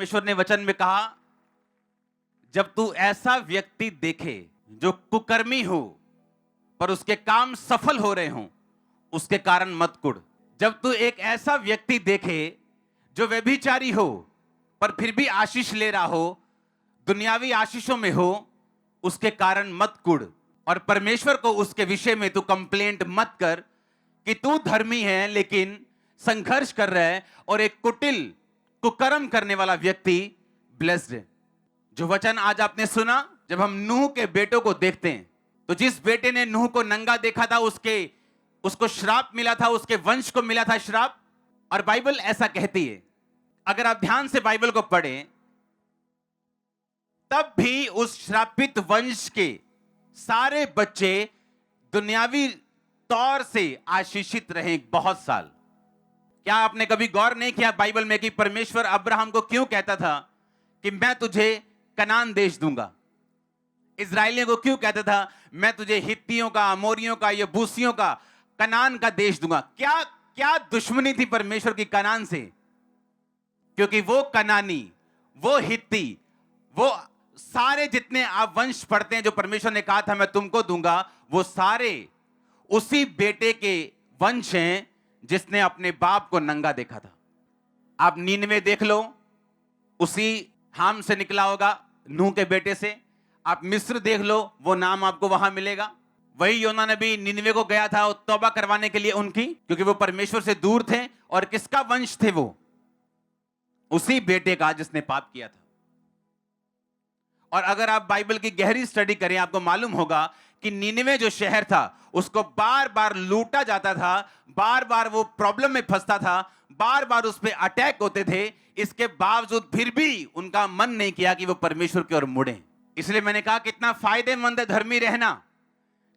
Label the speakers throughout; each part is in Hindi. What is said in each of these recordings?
Speaker 1: परमेश्वर ने वचन में कहा, जब तू ऐसा व्यक्ति देखे जो कुकर्मी हो पर उसके काम सफल हो रहे हों, उसके कारण मत कुढ़। जब तू एक ऐसा व्यक्ति देखे जो व्यभिचारी हो पर फिर भी आशीष ले रहा हो, दुनियावी आशीषों में हो, उसके कारण मत कुढ़। और परमेश्वर को उसके विषय में तू कंप्लेंट मत कर कि तू धर्मी है लेकिन संघर्ष कर रहा है और एक कुटिल कुकर्म करने वाला व्यक्ति ब्लेस्ड है। जो वचन आज आपने सुना, जब हम नूह के बेटों को देखते हैं तो जिस बेटे ने नूह को नंगा देखा था उसको श्राप मिला था, उसके वंश को मिला था श्राप। और बाइबल ऐसा कहती है, अगर आप ध्यान से बाइबल को पढ़ें तब भी उस श्रापित वंश के सारे बच्चे दुनियावी तौर से आशीषित रहे बहुत साल। क्या आपने कभी गौर नहीं किया बाइबल में कि परमेश्वर अब्राहम को क्यों कहता था कि मैं तुझे कनान देश दूंगा? इजराइलियों को क्यों कहता था मैं तुझे हित्तियों का, अमोरियों का, यबूसियों का, कनान का देश दूंगा? क्या क्या दुश्मनी थी परमेश्वर की कनान से? क्योंकि वो कनानी, वो हित्ती, वो सारे जितने आप वंश पढ़ते हैं जो परमेश्वर ने कहा था मैं तुमको दूंगा, वो सारे उसी बेटे के वंश हैं जिसने अपने बाप को नंगा देखा था। आप नीनवे देख लो, उसी हाम से निकला होगा, नूह के बेटे से। आप मिस्र देख लो, वो नाम आपको वहां मिलेगा। वही योना नबी नीनवे को गया था तौबा करवाने के लिए उनकी, क्योंकि वो परमेश्वर से दूर थे। और किसका वंश थे वो? उसी बेटे का जिसने पाप किया था। और अगर आप बाइबल की गहरी स्टडी करें, आपको मालूम होगा कि नीनवे जो शहर था उसको बार बार लूटा जाता था, बार बार वो प्रॉब्लम में फंसता था, बार बार उस पर अटैक होते थे। इसके बावजूद फिर भी उनका मन नहीं किया कि वो परमेश्वर की ओर मुड़े। इसलिए मैंने कहा कितना फायदेमंद है धर्मी रहना,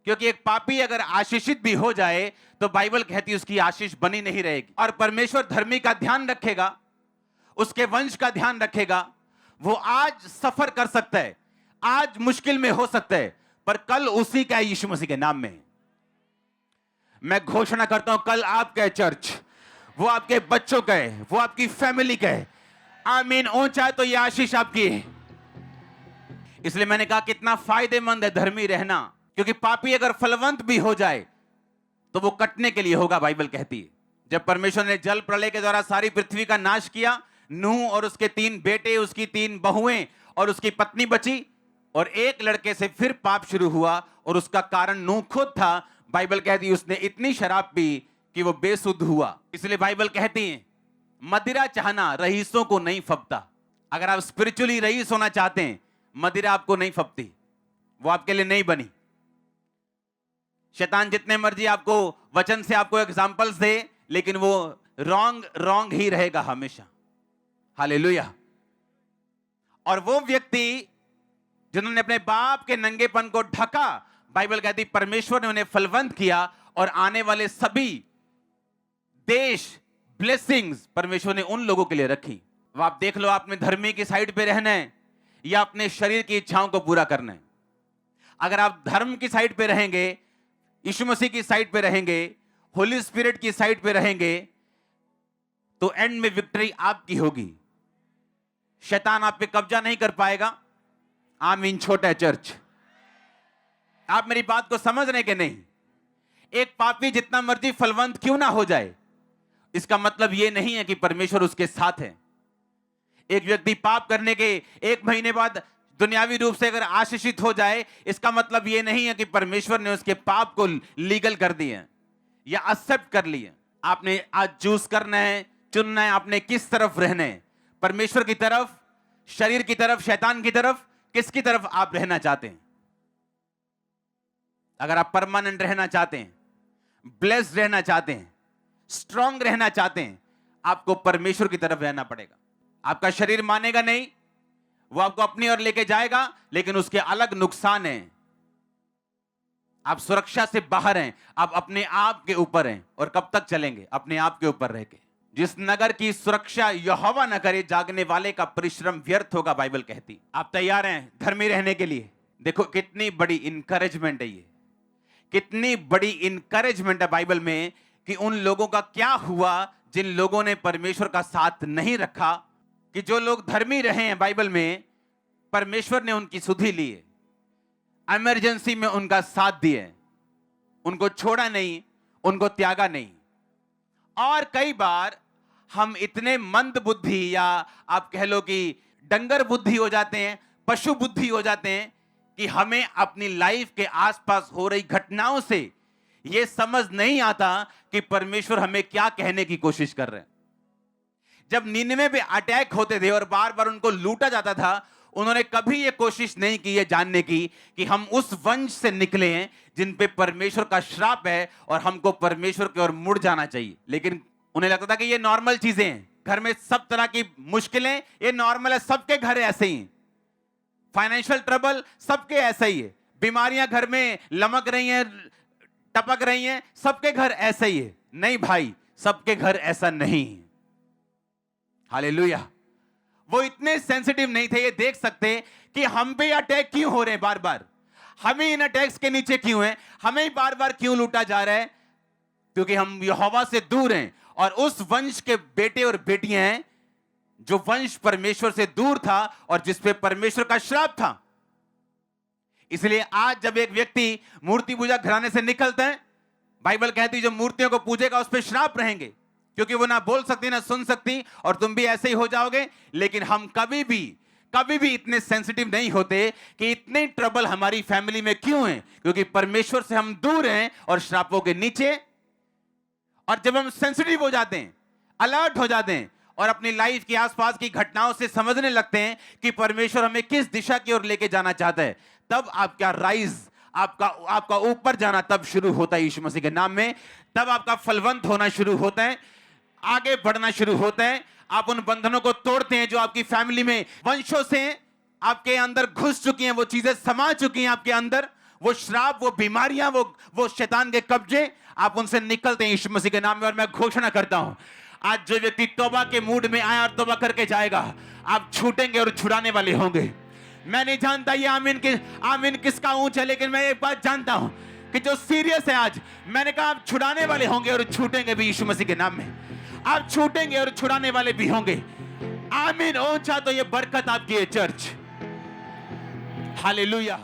Speaker 1: क्योंकि एक पापी अगर आशीषित भी हो जाए तो बाइबल कहती है उसकी आशीष बनी नहीं रहेगी। और परमेश्वर धर्मी का ध्यान रखेगा, उसके वंश का ध्यान रखेगा। वो आज सफर कर सकता है, आज मुश्किल में हो सकता है, पर कल उसी का यीशु मसीह के नाम में। मैं घोषणा करता हूं कल आपका है चर्च, वो आपके बच्चों का है, वो आपकी फैमिली का है। आमीन। ऊंचा है तो ये आशीष आपकी है। इसलिए मैंने कहा कितना फायदेमंद है धर्मी रहना, क्योंकि पापी अगर फलवंत भी हो जाए तो वो कटने के लिए होगा। बाइबल कहती है जब परमेश्वर ने जल प्रलय के द्वारा सारी पृथ्वी का नाश किया, नूह और उसके 3 बेटे, उसकी 3 बहुएं और उसकी पत्नी बची, और एक लड़के से फिर पाप शुरू हुआ और उसका कारण नूह खुद था। बाइबल कहती है उसने इतनी शराब पी कि वो बेसुध हुआ। इसलिए बाइबल कहती है मदिरा चाहना रईसों को नहीं फबता। अगर आप स्पिरिचुअली रईस होना चाहते हैं, मदिरा आपको नहीं फबती, वो आपके लिए नहीं बनी। शैतान जितने मर्जी आपको वचन से आपको एग्जाम्पल्स दे, लेकिन वो रॉन्ग ही रहेगा हमेशा। हालेलुया। और वो व्यक्ति जिन्होंने अपने बाप के नंगेपन को ढका, बाइबल कहती परमेश्वर ने उन्हें फलवंत किया और आने वाले सभी देश, ब्लेसिंग्स परमेश्वर ने उन लोगों के लिए रखी। अब आप देख लो, आपने धर्मी की साइड पे रहना है या अपने शरीर की इच्छाओं को पूरा करना है। अगर आप धर्म की साइड पे रहेंगे, यीशु मसीह की साइड पे रहेंगे, होली स्पिरिट की साइड पे रहेंगे, तो एंड में विक्ट्री आपकी होगी। शैतान आप पे कब्जा नहीं कर पाएगा। आमीन। छोटा है चर्च, आप मेरी बात को समझ रहे कि नहीं? एक पापी जितना मर्जी फलवंत क्यों ना हो जाए, इसका मतलब यह नहीं है कि परमेश्वर उसके साथ है। एक व्यक्ति पाप करने के 1 महीने बाद दुनियावी रूप से अगर आशीषित हो जाए, इसका मतलब यह नहीं है कि परमेश्वर ने उसके पाप को लीगल कर दिया या एक्सेप्ट कर लिया। आपने आज चूज करना है, चुनना है, आपने किस तरफ रहना है, परमेश्वर की तरफ, शरीर की तरफ, शैतान की तरफ, किसकी तरफ आप रहना चाहते हैं? अगर आप परमानेंट रहना चाहते हैं, ब्लेस्ड रहना चाहते हैं, स्ट्रांग रहना चाहते हैं, आपको परमेश्वर की तरफ रहना पड़ेगा। आपका शरीर मानेगा नहीं, वो आपको अपनी ओर लेके जाएगा, लेकिन उसके अलग नुकसान हैं। आप सुरक्षा से बाहर हैं, आप अपने आप के ऊपर हैं। और कब तक चलेंगे अपने आप के ऊपर रह के? जिस नगर की सुरक्षा यहोवा न करे, जागने वाले का परिश्रम व्यर्थ होगा, बाइबल कहती। आप तैयार हैं धर्मी रहने के लिए? देखो कितनी बड़ी इंकरेजमेंट है ये, कितनी बड़ी इंकरेजमेंट है बाइबल में कि उन लोगों का क्या हुआ जिन लोगों ने परमेश्वर का साथ नहीं रखा, कि जो लोग धर्मी रहे हैं बाइबल में, परमेश्वर ने उनकी सुधि ली है, इमरजेंसी में उनका साथ दिए, उनको छोड़ा नहीं, उनको त्यागा नहीं। और कई बार हम इतने मंद बुद्धि या आप कह लो कि डंगर बुद्धि हो जाते हैं, पशु बुद्धि हो जाते हैं कि हमें अपनी लाइफ के आसपास हो रही घटनाओं से यह समझ नहीं आता कि परमेश्वर हमें क्या कहने की कोशिश कर रहे हैं। जब निनवे पे अटैक होते थे और बार बार उनको लूटा जाता था, उन्होंने कभी यह कोशिश नहीं की है जानने की कि हम उस वंश से निकले हैं जिन पे परमेश्वर का श्राप है और हमको परमेश्वर की ओर मुड़ जाना चाहिए। लेकिन उन्हें लगता था कि ये नॉर्मल चीजें हैं, घर में सब तरह की मुश्किलें ये नॉर्मल है, सबके घर ऐसे ही, फाइनेंशियल ट्रबल सबके ऐसा ही है, बीमारियां घर में लमक रही हैं, टपक रही हैं, सबके घर ऐसा ही है। नहीं भाई, सबके घर ऐसा नहीं। हालेलुया। वो इतने सेंसिटिव नहीं थे, ये देख सकते कि हम पे अटैक क्यों हो रहे हैं, बार बार हमें इन अटैक्स के नीचे क्यों हैं, हमें बार बार क्यों लूटा जा रहा है, क्योंकि हम यहोवा से दूर हैं और उस वंश के बेटे और बेटियां हैं जो वंश परमेश्वर से दूर था और जिस पे परमेश्वर का श्राप था। इसलिए आज जब एक व्यक्ति मूर्ति पूजा घराने से निकलते हैं, बाइबल कहती है जो मूर्तियों को पूजेगा उस पे श्राप रहेंगे, क्योंकि वो ना बोल सकती ना सुन सकती और तुम भी ऐसे ही हो जाओगे। लेकिन हम कभी भी इतने सेंसिटिव नहीं होते कि इतने ट्रबल हमारी फैमिली में क्यों है, क्योंकि परमेश्वर से हम दूर हैं और श्रापों के नीचे। और जब हम सेंसिटिव हो जाते हैं, अलर्ट हो जाते हैं और अपनी लाइफ के आसपास की घटनाओं से समझने लगते हैं कि परमेश्वर हमें किस दिशा की ओर लेके जाना चाहता है, तब आपका राइज, आपका ऊपर जाना तब शुरू होता है यीशु मसीह के नाम में। तब आपका फलवंत होना शुरू होता है, आगे बढ़ना शुरू होता है। आप उन बंधनों को तोड़ते हैं जो आपकी फैमिली में वंशों से आपके अंदर घुस चुकी हैं, वो चीजें समा चुकी हैं आपके अंदर, वो श्राप, वो बीमारियां, वो शैतान के कब्जे, आप उनसे निकलते हैं यीशु मसीह के नाम में। और मैं घोषणा करता हूं, आज जो व्यक्ति तौबा के मूड में आया और तौबा करके जाएगा, आप छूटेंगे और छुड़ाने वाले होंगे। मैं नहीं जानता ये आमीन किसका ऊंच है, लेकिन मैं एक बात जानता हूं कि जो सीरियस है आज, मैंने कहा आप छुड़ाने वाले होंगे और छूटेंगे भी यीशु मसीह के नाम में। आप छूटेंगे और छुड़ाने वाले भी होंगे। आमीन। ऊंचा तो ये बरकत आपकी है चर्च। हालेलुया।